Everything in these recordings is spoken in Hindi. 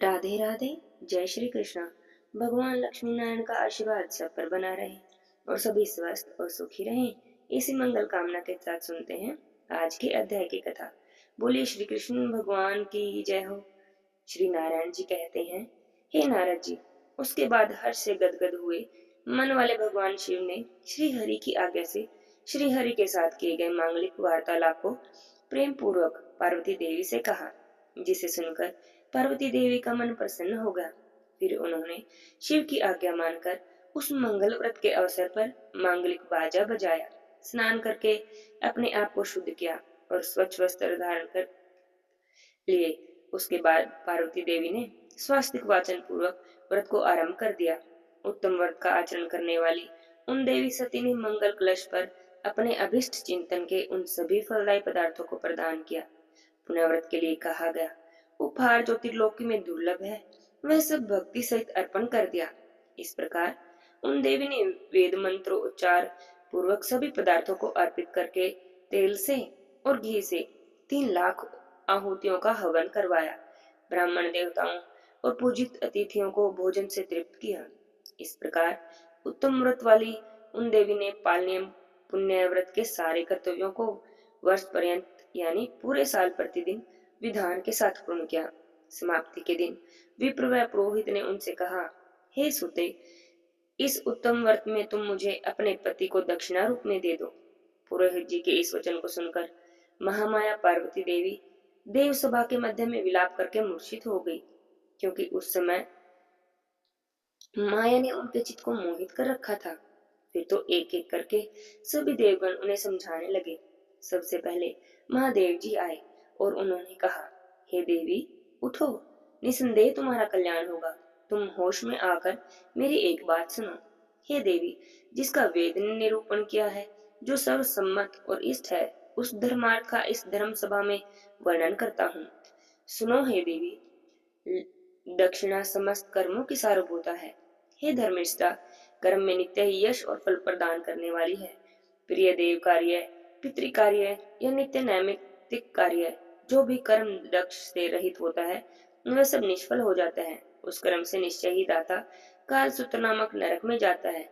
राधे राधे। जय श्री कृष्ण। भगवान लक्ष्मी नारायण का आशीर्वाद सब पर बना रहे और सभी स्वस्थ और सुखी रहें, इसी मंगल कामना के साथ सुनते हैं आज के अध्याय की कथा। बोलिए श्री कृष्ण भगवान की जय हो। श्री नारायण जी कहते हैं, हे नारद जी। उसके बाद हर्ष से गदगद हुए मन वाले भगवान शिव ने श्री हरि की आज्ञा से श्री हरि के साथ किए गए मांगलिक वार्तालाप को प्रेम पूर्वक पार्वती देवी से कहा, जिसे सुनकर पार्वती देवी का मन प्रसन्न हो गया। फिर उन्होंने शिव की आज्ञा मानकर उस मंगल व्रत के अवसर पर मांगलिक बाजा बजाया, स्नान करके अपने आप को शुद्ध किया और स्वच्छ वस्त्र धारण कर लिए। उसके बाद पार्वती देवी ने स्वास्तिक वाचन पूर्वक व्रत को आरंभ कर दिया। उत्तम व्रत का आचरण करने वाली उन देवी सती ने मंगल कलश पर अपने अभिष्ट चिंतन के उन सभी फलदायी पदार्थों को प्रदान किया। पुनः व्रत के लिए कहा गया उपहार जो त्रिलोकी में दुर्लभ है, वह सब भक्ति सहित अर्पण कर दिया। इस प्रकार उन देवी ने वेद मंत्रों उच्चार पूर्वक सभी पदार्थों को अर्पित करके तेल से और घी से 3 लाख आहुतियों का हवन करवाया। ब्राह्मण देवताओं और पूजित अतिथियों को भोजन से तृप्त किया। इस प्रकार उत्तम व्रत वाली उन देवी ने पालनीय पुण्य व्रत के सारे कर्तव्यों को वर्ष पर्यंत यानी पूरे साल प्रतिदिन विधान के साथ पूर्ण किया। समाप्ति के दिन विप्र व पुरोहित ने उनसे कहा, हे सुते, इस उत्तम व्रत में तुम मुझे अपने पति को दक्षिणा रूप में दे दो। पुरोहित जी के इस वचन को सुनकर महामाया पार्वती देवी देव सभा के मध्य में विलाप करके मूर्छित हो गई, क्योंकि उस समय माया ने उनके चित्त को मोहित कर रखा था। फिर तो एक एक करके सभी देवगण उन्हें समझाने लगे। सबसे पहले महादेव जी आए और उन्होंने कहा, हे देवी उठो, निसंदेह तुम्हारा कल्याण होगा। तुम होश में आकर मेरी एक बात सुनो। हे देवी, जिसका वेद ने निरूपण किया है, जो सर्वसम्मत और इष्ट है, उस धर्मार्थ का इस धर्म सभा में वर्णन करता हूँ। सुनो हे देवी, दक्षिणा समस्त कर्मों की सारभूता है। हे धर्मिष्ठा, कर्म में नित्य ही यश और फल प्रदान करने वाली है। प्रिय देव कार्य, पितृ कार्य या नित्य नैमित्तिक कार्य, जो भी कर्म दक्ष से रहित होता है, वह सब निष्फल हो जाता है। उस कर्म से निश्चय ही दाता काल सूत्र नामक नरक में जाता है।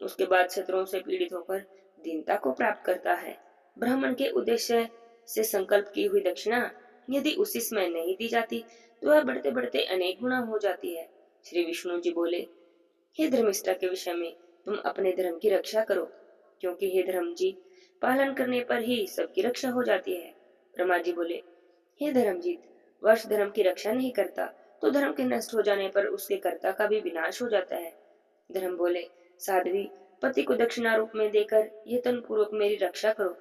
उसके बाद शत्रुओं से पीड़ित होकर दीनता को प्राप्त करता है। ब्राह्मण के उद्देश्य से संकल्प की हुई दक्षिणा यदि उसी समय नहीं दी जाती तो वह बढ़ते बढ़ते अनेक गुना हो जाती है। श्री विष्णु जी बोले, हे धर्मिष्ठा के विषय में तुम अपने धर्म की रक्षा करो, क्योंकि हे धर्म जी, पालन करने पर ही सबकी रक्षा हो जाती है। ब्रह्मा जी बोले, हे धर्मजीत, वर्ष धर्म की रक्षा नहीं करता तो धर्म के नष्ट हो जाने पर उसके कर्ता का भी विनाश हो जाता है। धर्म बोले, साध्वी, पति को दक्षिणा रूप में देकर यत्न पूर्वक मेरी रक्षा करो।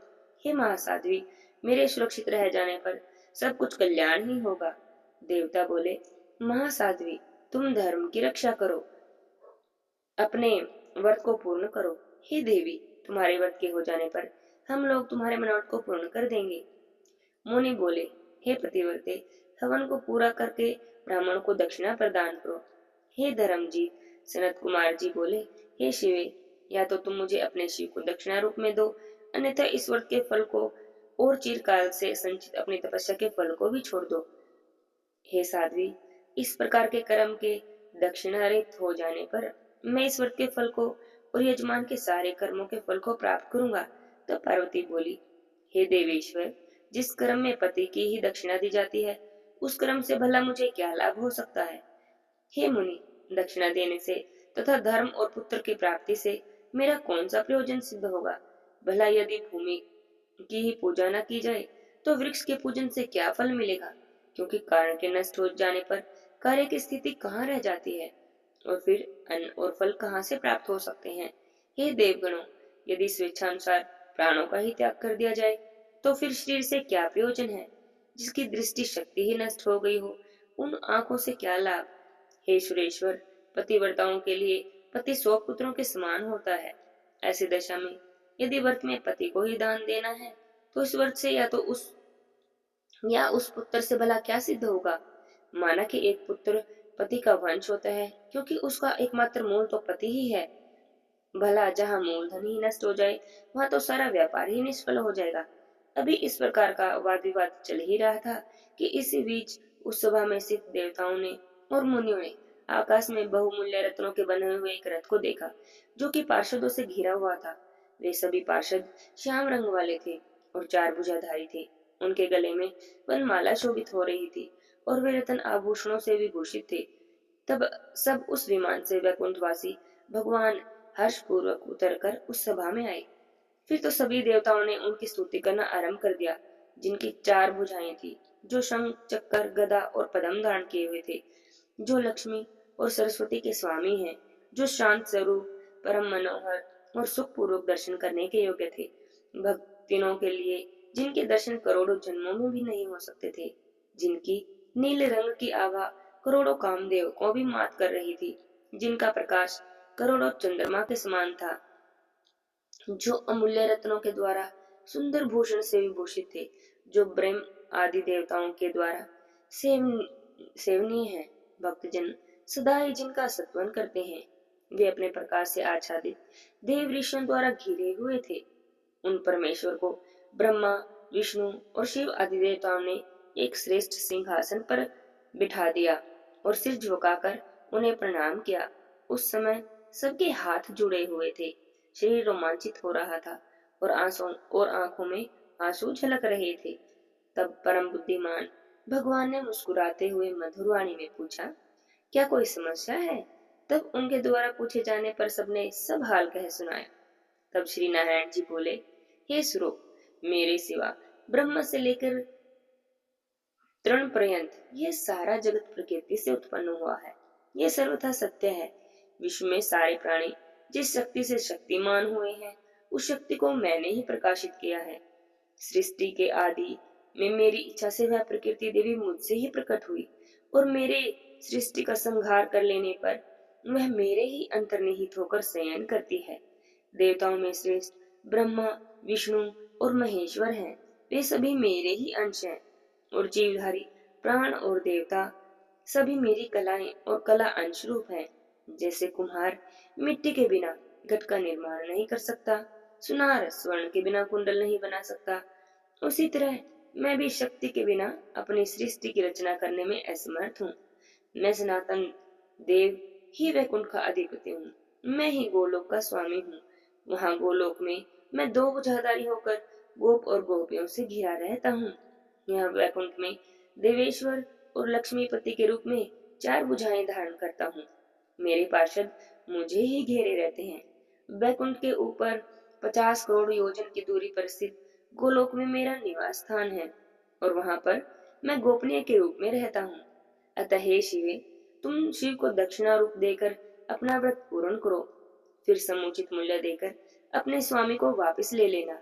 हे महासाध्वी, मेरे सुरक्षित रह जाने पर सब कुछ कल्याण ही होगा। देवता बोले, महासाध्वी, तुम धर्म की रक्षा करो, अपने व्रत को पूर्ण करो। हे देवी, तुम्हारे व्रत के हो जाने पर हम लोग तुम्हारे मनोरथ को पूर्ण कर देंगे। मुनि बोले, हे पतिव्रते, हवन को पूरा करके ब्राह्मण को दक्षिणा प्रदान करो। हे धर्म जी। सनत कुमार जी बोले, हे शिवे, या तो तुम मुझे अपने शिव को दक्षिणा रूप में दो, अन्यथा इस व्रत के फल को और चिरकाल से संचित अपनी तपस्या के फल को भी छोड़ दो। हे साध्वी, इस प्रकार के कर्म के दक्षिणारित हो जाने पर मैं इस व्रत के फल को और यजमान के सारे कर्मों के फल को प्राप्त करूंगा। तो पार्वती बोली, हे देवेश्वर, जिस कर्म में पति की ही दक्षिणा दी जाती है, उस कर्म से भला मुझे क्या लाभ हो सकता है। हे मुनि, दक्षिणा देने से तथा धर्म और पुत्र की प्राप्ति से मेरा कौन सा प्रयोजन सिद्ध होगा। भला यदि भूमि की ही पूजा न की जाए तो वृक्ष के पूजन से क्या फल मिलेगा, क्योंकि कारण के नष्ट हो जाने पर कार्य की स्थिति कहाँ रह जाती है और फिर अन्न और फल कहाँ से प्राप्त हो सकते हैं। हे देवगणों, यदि स्वेच्छानुसार प्राणों का ही त्याग कर दिया जाए तो फिर शरीर से क्या प्रयोजन है। जिसकी दृष्टि शक्ति ही नष्ट हो गई हो, उन आंखों से क्या लाभ। हे सुरेश्वर, पतिव्रताओं के लिए पति 100 पुत्रों के समान होता है। ऐसी दशा में यदि व्रत में पति को ही दान देना है तो इस व्रत से या उस पुत्र से भला क्या सिद्ध होगा। माना कि एक पुत्र पति का वंश होता है, क्योंकि उसका एकमात्र मूल तो पति ही है। भला जहाँ मूलधन ही नष्ट हो जाए, वहां तो सारा व्यापार ही निष्फल हो जाएगा। अभी इस प्रकार का वाद विवाद चल ही रहा था कि इसी बीच उस सभा में स्थित देवताओं ने और मुनियों ने आकाश में बहुमूल्य रत्नों के बने हुए एक रथ को देखा, जो कि पार्षदों से घिरा हुआ था। वे सभी पार्षद श्याम रंग वाले थे और चार भुजाधारी थे। उनके गले में वनमाला शोभित हो रही थी और वे रत्न आभूषणों से विभूषित थे। तब सब उस विमान से वैकुंठवासी भगवान हर्षपूर्वक उतरकर उस सभा में आए। फिर तो सभी देवताओं ने उनकी स्तुति करना आरंभ कर दिया, जिनकी चार भुजाएं थी, जो शंख, चक्कर, गदा और पद्म धारण किए हुए थे, जो लक्ष्मी और सरस्वती के स्वामी हैं, जो शांत स्वरूप, परम मनोहर और सुखपूर्वक दर्शन करने के योग्य थे, भक्तिनों के लिए जिनके दर्शन करोड़ों जन्मों में भी नहीं हो सकते थे, जिनकी नीले रंग की आभा करोड़ों कामदेव को भी मात कर रही थी, जिनका प्रकाश करोड़ों चंद्रमा के समान था, जो अमूल्य रत्नों के द्वारा सुंदर भूषण से विभूषित थे, जो ब्रह्म आदि देवताओं के द्वारा सेवनीय है। भक्तजन सदा ही जिनका सत्वन करते हैं, वे अपने प्रकाश से आच्छादित देव ऋषियों द्वारा घिरे हुए थे। उन परमेश्वर को ब्रह्मा, विष्णु और शिव आदि देवताओं ने एक श्रेष्ठ सिंहासन पर बिठा दिया और सिर झुकाकर उन्हें प्रणाम किया। उस समय सबके हाथ जुड़े हुए थे, शरीर रोमांचित हो रहा था और आंखों में आंसू झलक रहे थे। तब परम बुद्धिमान भगवान ने मुस्कुराते हुए मधुर वाणी में पूछा, क्या कोई समस्या है? तब उनके द्वारा पूछे जाने पर सबने सब हाल कह सुनाया। तब श्री नारायण जी बोले, हे सुरो, मेरे सिवा ब्रह्म से लेकर तृण पर्यंत यह सारा जगत प्रकृति से उत्पन्न हुआ है। यह सर्वथा सत्य है। विश्व में सारे प्राणी जिस शक्ति से शक्तिमान हुए हैं, उस शक्ति को मैंने ही प्रकाशित किया है। सृष्टि के आदि में मेरी इच्छा से वह प्रकृति देवी मुझसे ही प्रकट हुई और मेरे सृष्टि का संहार कर लेने पर वह मेरे ही अंतर्निहित होकर शयन करती है। देवताओं में श्रेष्ठ ब्रह्मा, विष्णु और महेश्वर हैं। वे सभी मेरे ही अंश हैं और जीवधारी प्राण और देवता सभी मेरी कलाएं और कला अंश रूप हैं। जैसे कुम्हार मिट्टी के बिना घट का निर्माण नहीं कर सकता, सुनार स्वर्ण के बिना कुंडल नहीं बना सकता, उसी तरह मैं भी शक्ति के बिना अपनी सृष्टि की रचना करने में असमर्थ हूँ। मैं सनातन देव ही वैकुंठ का अधिपति हूँ। मैं ही गोलोक का स्वामी हूँ। वहाँ गोलोक में मैं दो भुजाधारी होकर गोप और गोपियों से घिरा रहता हूँ। यहाँ वैकुंठ में देवेश्वर और लक्ष्मीपति के रूप में चार भुजाएं धारण करता हूँ। मेरे पार्षद मुझे ही घेरे रहते हैं। वैकुंठ के ऊपर 50 करोड़ योजन की दूरी पर स्थित गोलोक में मेरा निवास स्थान है और वहां पर मैं गोपनीय के रूप में रहता हूँ। अतः हे शिवे, तुम शिव को दक्षिणा रूप देकर अपना व्रत पूर्ण करो, फिर समुचित मूल्य देकर अपने स्वामी को वापस ले लेना।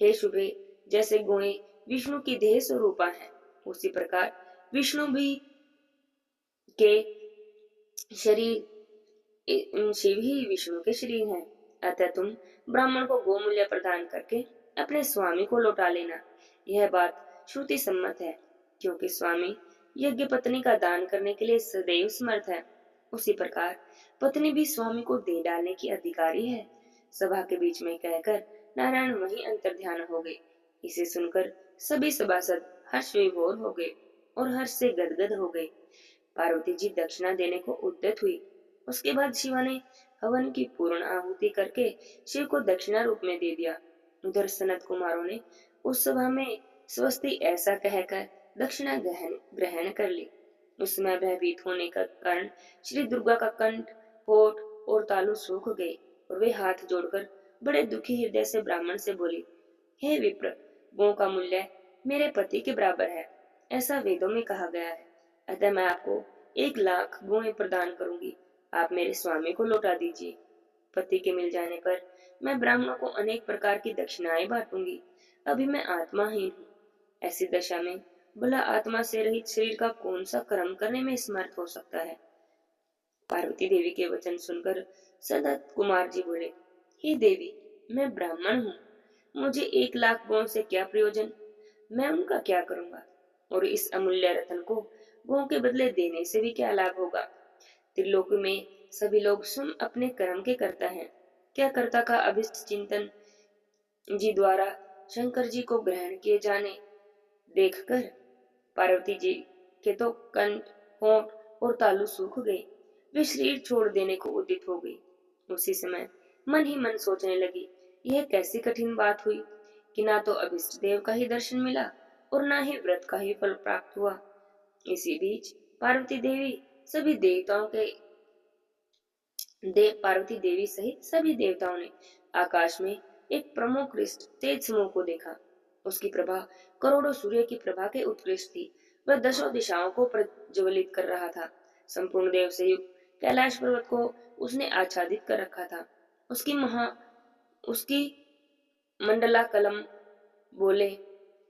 हे शुभे, जैसे गोएं विष्णु की देह स्वरूपा है, उसी प्रकार विष्णु भी के शरीर शिव ही विष्णु के शरीर हैं। अतः तुम ब्राह्मण को गोमूल्य प्रदान करके अपने स्वामी को लौटा लेना। यह बात श्रुति सम्मत है, क्योंकि स्वामी यज्ञ पत्नी का दान करने के लिए सदैव समर्थ है। उसी प्रकार पत्नी भी स्वामी को दे डालने की अधिकारी है। सभा के बीच में कहकर नारायण वहीं अंतर्ध्यान हो गए। इसे सुनकर सभी सभासद हर्ष विभोर हो गए और हर्ष से गदगद हो गए। पार्वती जी दक्षिणा देने को उद्यत हुई। उसके बाद शिवा ने हवन की पूर्ण आहुति करके शिव को दक्षिणा रूप में दे दिया। उधर सनत कुमारों ने उस सभा में स्वस्ति ऐसा कहकर दक्षिणा ग्रहण कर ली। उस समय भयभीत होने का कारण श्री दुर्गा का कंठ, होठ और तालु सूख गए और वे हाथ जोड़कर बड़े दुखी हृदय से ब्राह्मण से बोली, हे विप्र, गौ का मूल्य मेरे पति के बराबर है, ऐसा वेदों में कहा गया है। अतः मैं आपको 1 लाख गौएं प्रदान करूंगी। आप मेरे स्वामी को लौटा दीजिए। पति के मिल जाने पर मैं ब्राह्मणों को अनेक प्रकार की दक्षिणाएं बांटूंगी। अभी मैं आत्माहीन हूँ। ऐसी दशा में भला आत्मा से रहित शरीर का कौन सा कर्म करने में समर्थ हो सकता है? पार्वती देवी के वचन सुनकर सनत कुमार जी बोले, हे देवी, मैं ब्राह्मण हूँ। मुझे 1 लाख गौ से क्या प्रयोजन? मैं उनका क्या करूंगा? और इस अमूल्य रतन को गौ के बदले देने से भी क्या लाभ होगा? त्रिलोक में सभी लोग स्वयं अपने कर्म के करता है। क्या कर्ता का अभिष्ट चिंतन जी द्वारा शंकर जी को ग्रहण किए जाने देखकर पार्वती जी के तो कंठ, होंठ और तालू सूख गए। वे शरीर छोड़ देने को उद्यत हो गई। उसी समय मन ही मन सोचने लगी, यह कैसी कठिन बात हुई कि ना तो अभिष्ट देव का ही दर्शन मिला और ना ही व्रत का ही फल प्राप्त हुआ। इसी बीच पार्वती देवी सहित सभी देवताओं ने आकाश में एक प्रमुख तेज समूह को देखा। उसकी प्रभा करोड़ों सूर्य की प्रभा के उत्कृष्ट थी। वह दसों दिशाओं को प्रज्वलित कर रहा था। संपूर्ण देव से युक्त कैलाश पर्वत को उसने आच्छादित कर रखा था। उसकी मंडला कलम बोले,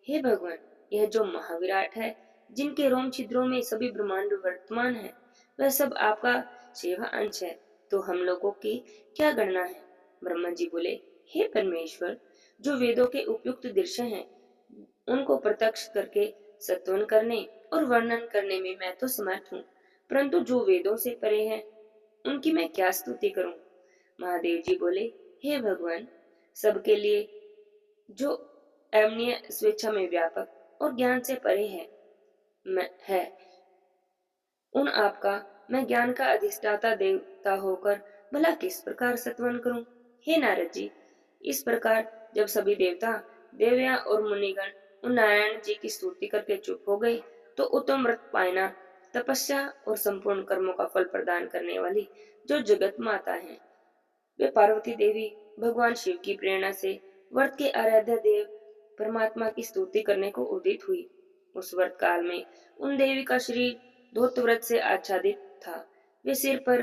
हे भगवान, यह जो महाविराट है, जिनके रोम छिद्रों में सभी ब्रह्मांड वर्तमान है, वह सब आपका सेवा अंश है, तो हम लोगों की क्या गणना है। ब्रह्मा जी बोले, हे परमेश्वर, जो वेदों के उपयुक्त दृश्य हैं, उनको प्रत्यक्ष करके सत्वन करने और वर्णन करने में मैं तो समर्थ हूँ, परंतु जो वेदों से परे हैं, उनकी मैं क्या स्तुति करूं। महादेव जी बोले, हे भगवान, सबके लिए जो अवनीय स्वेच्छा में व्यापक और ज्ञान से परे है उन आपका मैं ज्ञान का अधिष्ठाता देवता होकर भला किस प्रकार सत्वन करूं। हे नारद जी, इस प्रकार जब सभी देवता, देवया और मुनिगण उन नारायण जी की स्तुति करके चुप हो गए, तो उत्तम व्रत पायना, तपस्या और संपूर्ण कर्मों का फल प्रदान करने वाली जो जगत माता है, वे पार्वती देवी भगवान शिव की प्रेरणा से व्रत के आराध्य देव परमात्मा की स्तुति करने को उदित हुई। उस व्रत काल में उन देवी का शरीर धौत व्रत से आच्छादित था। वे सिर पर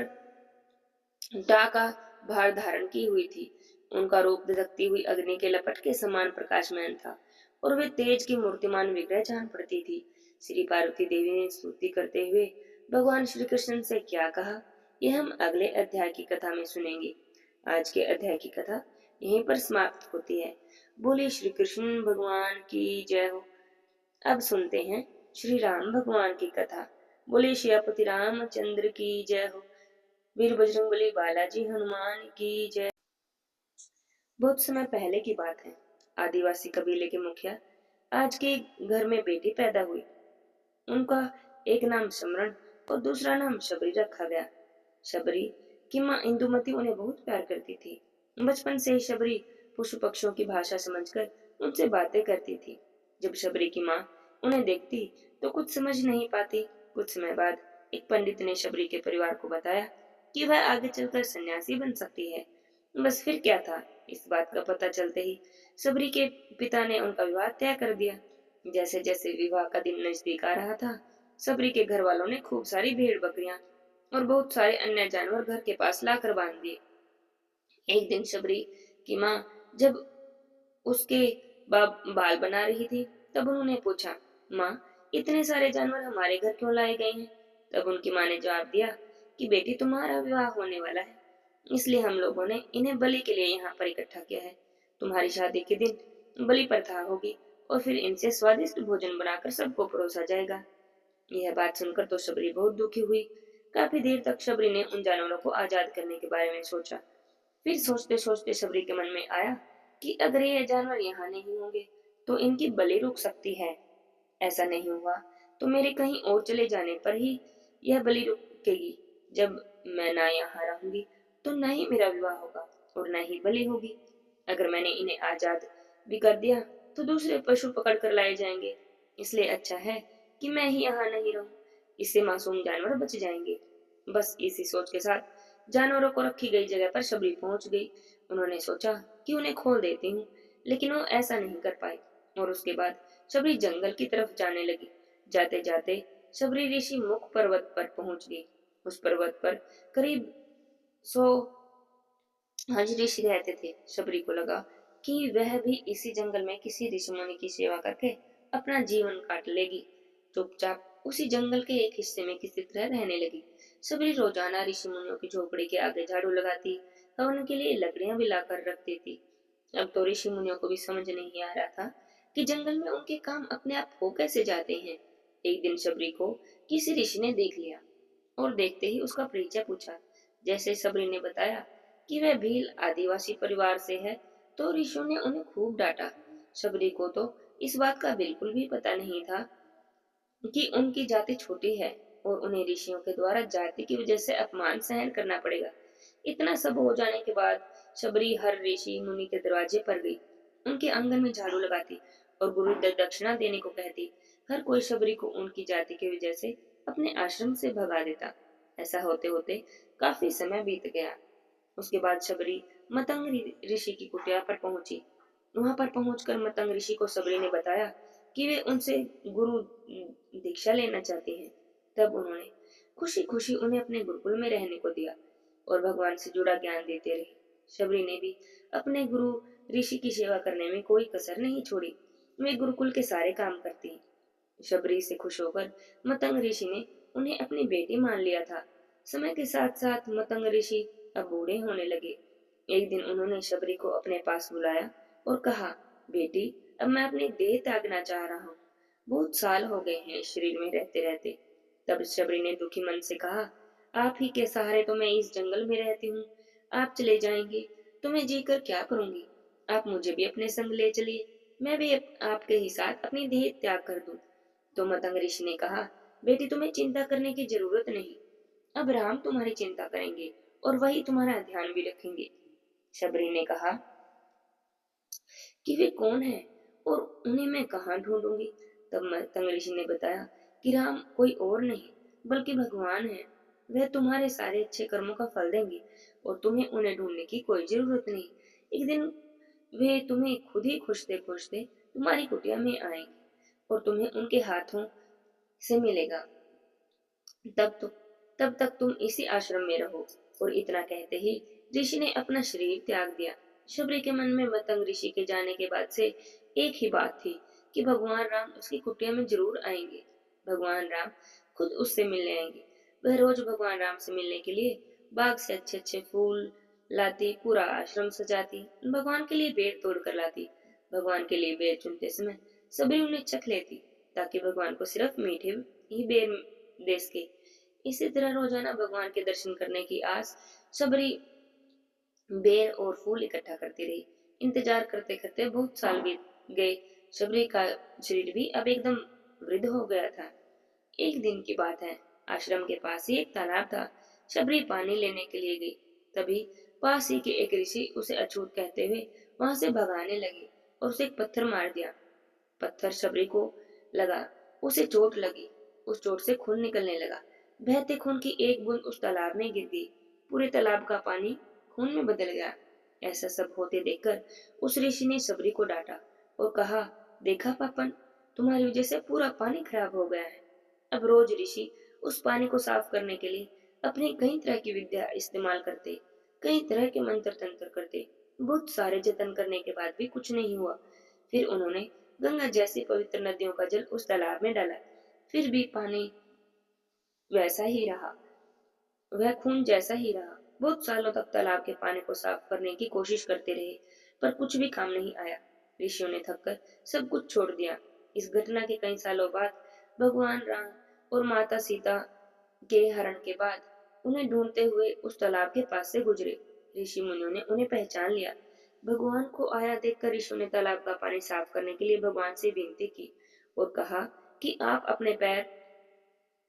डाका भार धारण की हुई थी। उनका रूप धधकती हुई अग्नि के लपट के समान प्रकाशमान था और वे तेज की मूर्तिमान विग्रह जान पड़ती थी। श्री पार्वती देवी ने स्तुति करते हुए भगवान श्री कृष्ण से क्या कहा, यह हम अगले अध्याय की कथा में सुनेंगे। आज के अध्याय की कथा यहीं पर समाप्त होती है। बोले श्री कृष्ण भगवान की जय हो। अब सुनते हैं श्री राम भगवान की कथा। बोले श्रीपति रामचंद्र की जय हो। वीर बजरंगबली बालाजी हनुमान की जय। बहुत समय पहले की बात है। आदिवासी कबीले के मुखिया आज के घर में बेटी पैदा हुई। उनका एक नाम समरण और दूसरा नाम शबरी रखा गया। शबरी की माँ इंदुमती उन्हें बहुत प्यार करती थी। बचपन से ही शबरी पशु पक्षियों की भाषा समझकर उनसे बातें करती थी। जब शबरी की माँ उन्हें देखती तो कुछ समझ नहीं पाती। कुछ समय बाद एक पंडित ने शबरी के परिवार को बताया कि वह आगे चलकर सन्यासी बन सकती है। बस फिर क्या था, इस बात का पता चलते ही शबरी के पिता ने उनका विवाह तय कर दिया। जैसे जैसे विवाह का दिन नजदीक आ रहा था, शबरी के घर वालों ने खूब सारी भेड़ बकरियां और बहुत सारे अन्य जानवर घर के पास लाकर बांध दिए। एक दिन शबरी की माँ जब उसके बाल बना रही थी, तब उन्होंने पूछा, माँ, इतने सारे जानवर हमारे घर क्यों लाए गए हैं। तब उनकी माँ ने जवाब दिया कि बेटी, तुम्हारा विवाह होने वाला है, इसलिए हम लोगों ने इन्हें बलि के लिए यहाँ पर इकट्ठा किया है। तुम्हारी शादी के दिन बलि प्रथा होगी और फिर इनसे स्वादिष्ट भोजन बनाकर सबको परोसा जाएगा। यह बात सुनकर तो शबरी बहुत दुखी हुई। काफी देर तक शबरी ने उन जानवरों को आजाद करने के बारे में सोचा। फिर सोचते सोचते शबरी के मन में आया कि अगर ये जानवर यहाँ नहीं होंगे तो इनकी बलि रुक सकती है। ऐसा नहीं हुआ तो मेरे कहीं और चले जाने पर ही यह बलि रुकेगी। जब मैं ना यहाँ रहूंगी तो न ही मेरा विवाह होगा और न ही बलि होगी। अगर मैंने इन्हें आजाद भी कर दिया तो दूसरे पशु पकड़ कर लाए जाएंगे, इसलिए अच्छा है कि मैं ही यहाँ नहीं रहूं। इससे मासूम जानवर बच जाएंगे। बस इसी सोच के साथ जानवरों को रखी गई जगह पर शबरी पहुंच गई। उन्होंने सोचा कि उन्हें खोल देती हूँ, लेकिन वो ऐसा नहीं कर पाई और उसके बाद शबरी जंगल की तरफ जाने लगी। जाते जाते शबरी ऋषि मुख पर्वत पर पहुंच गई। उस पर्वत पर करीब 100 हज ऋषि रहते थे। शबरी को लगा कि वह भी इसी जंगल में किसी ऋषि मुनि की सेवा करके अपना जीवन काट लेगी। चुपचाप उसी जंगल के एक हिस्से में किसी तरह रहने लगी। शबरी रोजाना ऋषि मुनियों की झोपड़ी के आगे झाड़ू लगाती, हवन के लिए लकड़ियां भी लाकर रखती थी। अब तो ऋषि मुनियों को भी समझ नहीं आ रहा था कि जंगल में उनके काम अपने आप हो कैसे जाते हैं। एक दिन शबरी को किसी ऋषि ने देख लिया और देखते ही उसका परिचय पूछा। जैसे शबरी ने बताया कि वह भील आदिवासी परिवार से है, तो ऋषियों ने उन्हें खूब डांटा। शबरी को तो इस बात का बिल्कुल भी पता नहीं था कि उनकी जाति छोटी है और उन्हें ऋषियों के द्वारा जाति की वजह से अपमान सहन करना पड़ेगा। इतना सब हो जाने के बाद शबरी हर ऋषि मुनि के दरवाजे पर गई, उनके आंगन में झाड़ू लगाती और गुरु दक्षिणा देने को कहती। हर कोई शबरी को उनकी जाति की वजह से अपने आश्रम से भगा देता। ऐसा होते होते काफी समय बीत गया। उसके बाद शबरी मतंग ऋषि की कुटिया पर पहुंची। वहां पर पहुंचकर मतंग ऋषि को शबरी ने बताया कि वे उनसे गुरु दीक्षा लेना चाहते हैं। तब उन्होंने खुशी खुशी उन्हें अपने गुरुकुल में रहने को दिया और भगवान से जुड़ा ज्ञान देते रहे। शबरी ने भी अपने गुरु ऋषि की सेवा करने में कोई कसर नहीं छोड़ी। वे गुरुकुल के सारे काम करती। शबरी से खुश होकर मतंग ऋषि ने उन्हें अपनी बेटी मान लिया था। समय के साथ साथ मतंग ऋषि अब बूढ़े होने लगे। एक दिन उन्होंने शबरी को अपने पास बुलाया और कहा, बेटी, अब मैं अपनी देह त्यागना चाह रहा हूँ। बहुत साल हो गए हैं शरीर में रहते रहते। तब शबरी ने दुखी मन से कहा, आप ही के सहारे तो मैं इस जंगल में रहती हूँ। आप चले जाएंगे तो मैं जीकर क्या करूंगी। आप मुझे भी अपने संग ले चलिए, मैं भी आपके ही साथ अपनी देह त्याग कर दूं। तो मतंग ऋषि ने कहा, बेटी, तुम्हें चिंता करने की जरूरत नहीं। अब राम तुम्हारी चिंता करेंगे और वही तुम्हारा ध्यान भी रखेंगे। शबरी ने कहा कि वे कौन है और उन्हें मैं कहाँ ढूंढूंगी। तब मतंग ऋषि ने बताया कि राम कोई और नहीं बल्कि भगवान है। वह तुम्हारे सारे अच्छे कर्मों का फल देंगे और तुम्हें उन्हें ढूंढने की कोई जरूरत नहीं। एक दिन वे तुम्हें खुद ही खोजते खोजते तुम्हारी कुटिया में आएंगे और तुम्हें उनके हाथों से मिलेगा। तब तो तब तक तुम इसी आश्रम में रहो। और इतना कहते ही ऋषि ने अपना शरीर त्याग दिया। शबरी के मन में मतंग ऋषि के जाने के बाद से एक ही बात थी कि भगवान राम उसकी कुटिया में जरूर आएंगे। भगवान राम खुद उससे मिलने आएंगे। वह रोज भगवान राम से मिलने के लिए बाग से अच्छे अच्छे फूल लाती, पूरा आश्रम सजाती, भगवान के लिए बेर तोड़ कर लाती। भगवान के लिए बेर चुनते समय सबरी उन्हें चख लेती ताकि भगवान को सिर्फ मीठे ही बेर दे सके। इसी तरह रोजाना भगवान के दर्शन करने की आस सबरी बेर और फूल इकट्ठा करती रही। इंतजार करते करते बहुत साल बीत गए। शबरी का शरीर भी अब एकदम वृद्ध हो गया था। एक दिन की बात है, आश्रम के पास ही एक तालाब था। शबरी पानी लेने के लिए गई। तभी पास ही के एक ऋषि उसे अछूत कहते हुए वहां से भगाने लगे और उसे एक पत्थर मार दिया। पत्थर शबरी को लगा, उसे चोट लगी। उस चोट से खून निकलने लगा। बहते खून की एक बूंद उस तालाब में गिर गई। पूरे तालाब का पानी खून में बदल गया। ऐसा सब होते देखकर उस ऋषि ने शबरी को डांटा और कहा, देखा पापन, तुम्हारी वजह से पूरा पानी खराब हो गया है। अब रोज ऋषि उस पानी को साफ करने के लिए अपनी कई तरह की विद्या इस्तेमाल करते, कई तरह के मंत्र तंत्र करते। बहुत सारे जतन करने के बाद भी कुछ नहीं हुआ। फिर उन्होंने गंगा जैसी पवित्र नदियों का जल उस तालाब में डाला, फिर भी पानी वैसा ही रहा, वह खून जैसा ही रहा। बहुत सालों तक तालाब के पानी को साफ करने की कोशिश करते रहे, पर कुछ भी काम नहीं आया। ऋषियों ने थककर सब कुछ छोड़ दिया। इस घटना के कई सालों बाद भगवान राम और माता सीता के हरण के बाद उन्हें ढूंढते हुए उस तालाब के पास से गुजरे। ऋषि मुनियों ने उन्हें पहचान लिया। भगवान को आया देखकर ऋषियों ने तालाब का पानी साफ करने के लिए भगवान से विनती की और कहा कि आप अपने पैर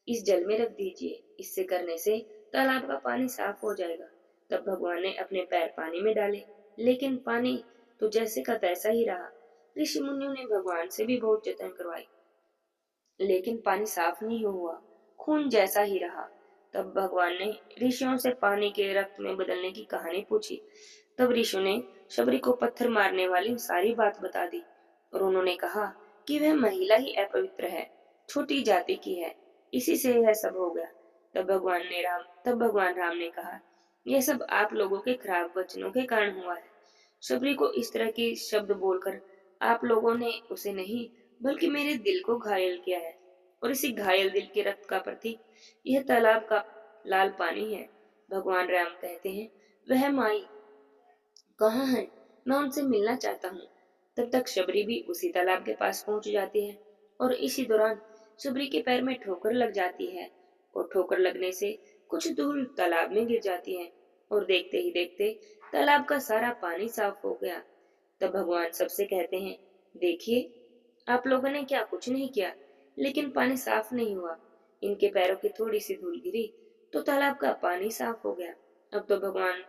इस जल में रख दीजिए, इससे करने से तालाब का पानी साफ हो जाएगा। तब भगवान ने अपने पैर पानी में डाले, लेकिन पानी तो जैसे का तैसा ही रहा। ऋषि मुनियों ने भगवान से भी बहुत जतन करवाई, लेकिन पानी साफ नहीं हुआ, खून जैसा ही रहा। तब भगवान ने ऋषियों से पानी के रक्त में बदलने की कहानी पूछी। तब ऋषियों ने शबरी को पत्थर मारने वाली सारी बात बता दी और उन्होंने कहा कि वह महिला ही अपवित्र है, छोटी जाति की है, इसी से यह सब हो गया। तब भगवान राम ने कहा, यह सब आप लोगों के खराब वचनों के कारण हुआ है। शबरी को इस तरह की शब्द बोलकर आप लोगों ने उसे नहीं बल्कि मेरे दिल को घायल किया है, और इसी घायल दिल के रक्त का प्रतीक यह तालाब का लाल पानी है। भगवान राम कहते हैं, वह माई कहाँ है, मैं उनसे मिलना चाहता हूँ। तब तक शबरी भी उसी तालाब के पास पहुंच जाती है और इसी दौरान शबरी के पैर में ठोकर लग जाती है और ठोकर लगने से कुछ दूर तालाब में गिर जाती है और देखते ही देखते तालाब का सारा पानी साफ हो गया। तब भगवान सबसे कहते हैं, देखिए, आप लोगों ने क्या कुछ नहीं किया, लेकिन पानी साफ नहीं हुआ। इनके पैरों की थोड़ी सी धूल गिरी तो तालाब का पानी साफ हो गया। अब तो भगवान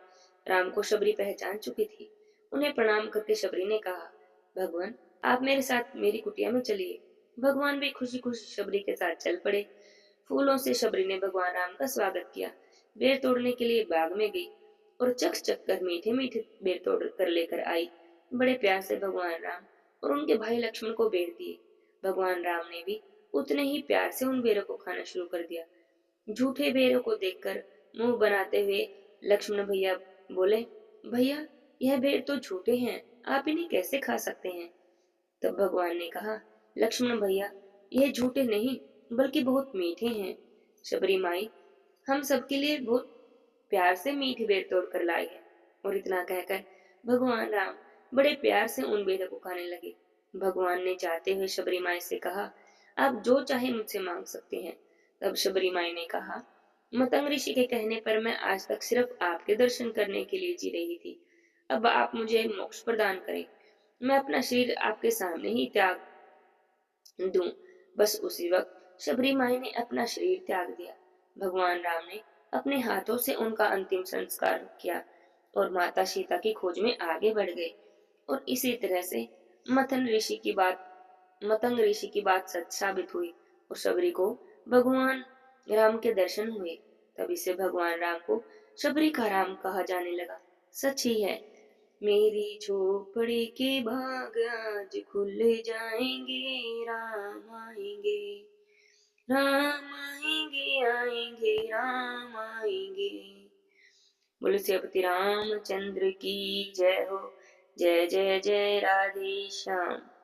राम को शबरी पहचान चुकी थी। उन्हें प्रणाम करके शबरी ने कहा, भगवान, आप मेरे साथ मेरी कुटिया में चलिए। भगवान भी खुशी खुशी शबरी के साथ चल पड़े। फूलों से शबरी ने भगवान राम का स्वागत किया। बेर तोड़ने के लिए बाग में गई और चक चक कर मीठे मीठे बेर तोड़ कर लेकर आई। बड़े प्यार से भगवान राम और उनके भाई लक्ष्मण को बेर दिए। भगवान राम ने भी उतने ही प्यार से उन बेरों को खाना शुरू कर दिया। झूठे बेरों को देखकर मुंह बनाते हुए लक्ष्मण भैया बोले, भैया, यह बेर तो झूठे हैं, आप इन्हें कैसे खा सकते हैं? तब भगवान ने कहा, लक्ष्मण भैया, यह झूठे नहीं बल्कि बहुत मीठे हैं। शबरी माई हम सबके लिए बहुत प्यार से मीठी बेर तोड़ कर लाई है। और इतना कहकर भगवान राम बड़े प्यार से उन बेरों को खाने लगे। भगवान ने जाते हुए शबरी माई से कहा, आप जो चाहे मुझसे मांग सकते हैं। तब शबरी माई ने कहा, मतंग ऋषि के कहने पर मैं आज तक सिर्फ आपके दर्शन करने के लिए जी रही थी। अब आप मुझे मोक्ष प्रदान करें। मैं अपना शरीर आपके सामने ही त्याग दूं। बस उसी वक्त शबरी माई ने अपना शरीर त्याग दिया। भगवान राम ने अपने हाथों से उनका अंतिम संस्कार किया और माता सीता की खोज में आगे बढ़ गए। और इसी तरह से मथन ऋषि की बात मतंग ऋषि की बात सच साबित हुई और शबरी को भगवान राम के दर्शन हुए। तभी से भगवान राम को शबरी का राम कहा जाने लगा। सच ही है, मेरी झोपड़ी के भाग आज खुल जाएंगे, राम आएंगे, राम आएंगे, आएंगे, राम आएंगे। बोले श्रीपति रामचंद्र की जय हो। जय जय जय राधे श्याम।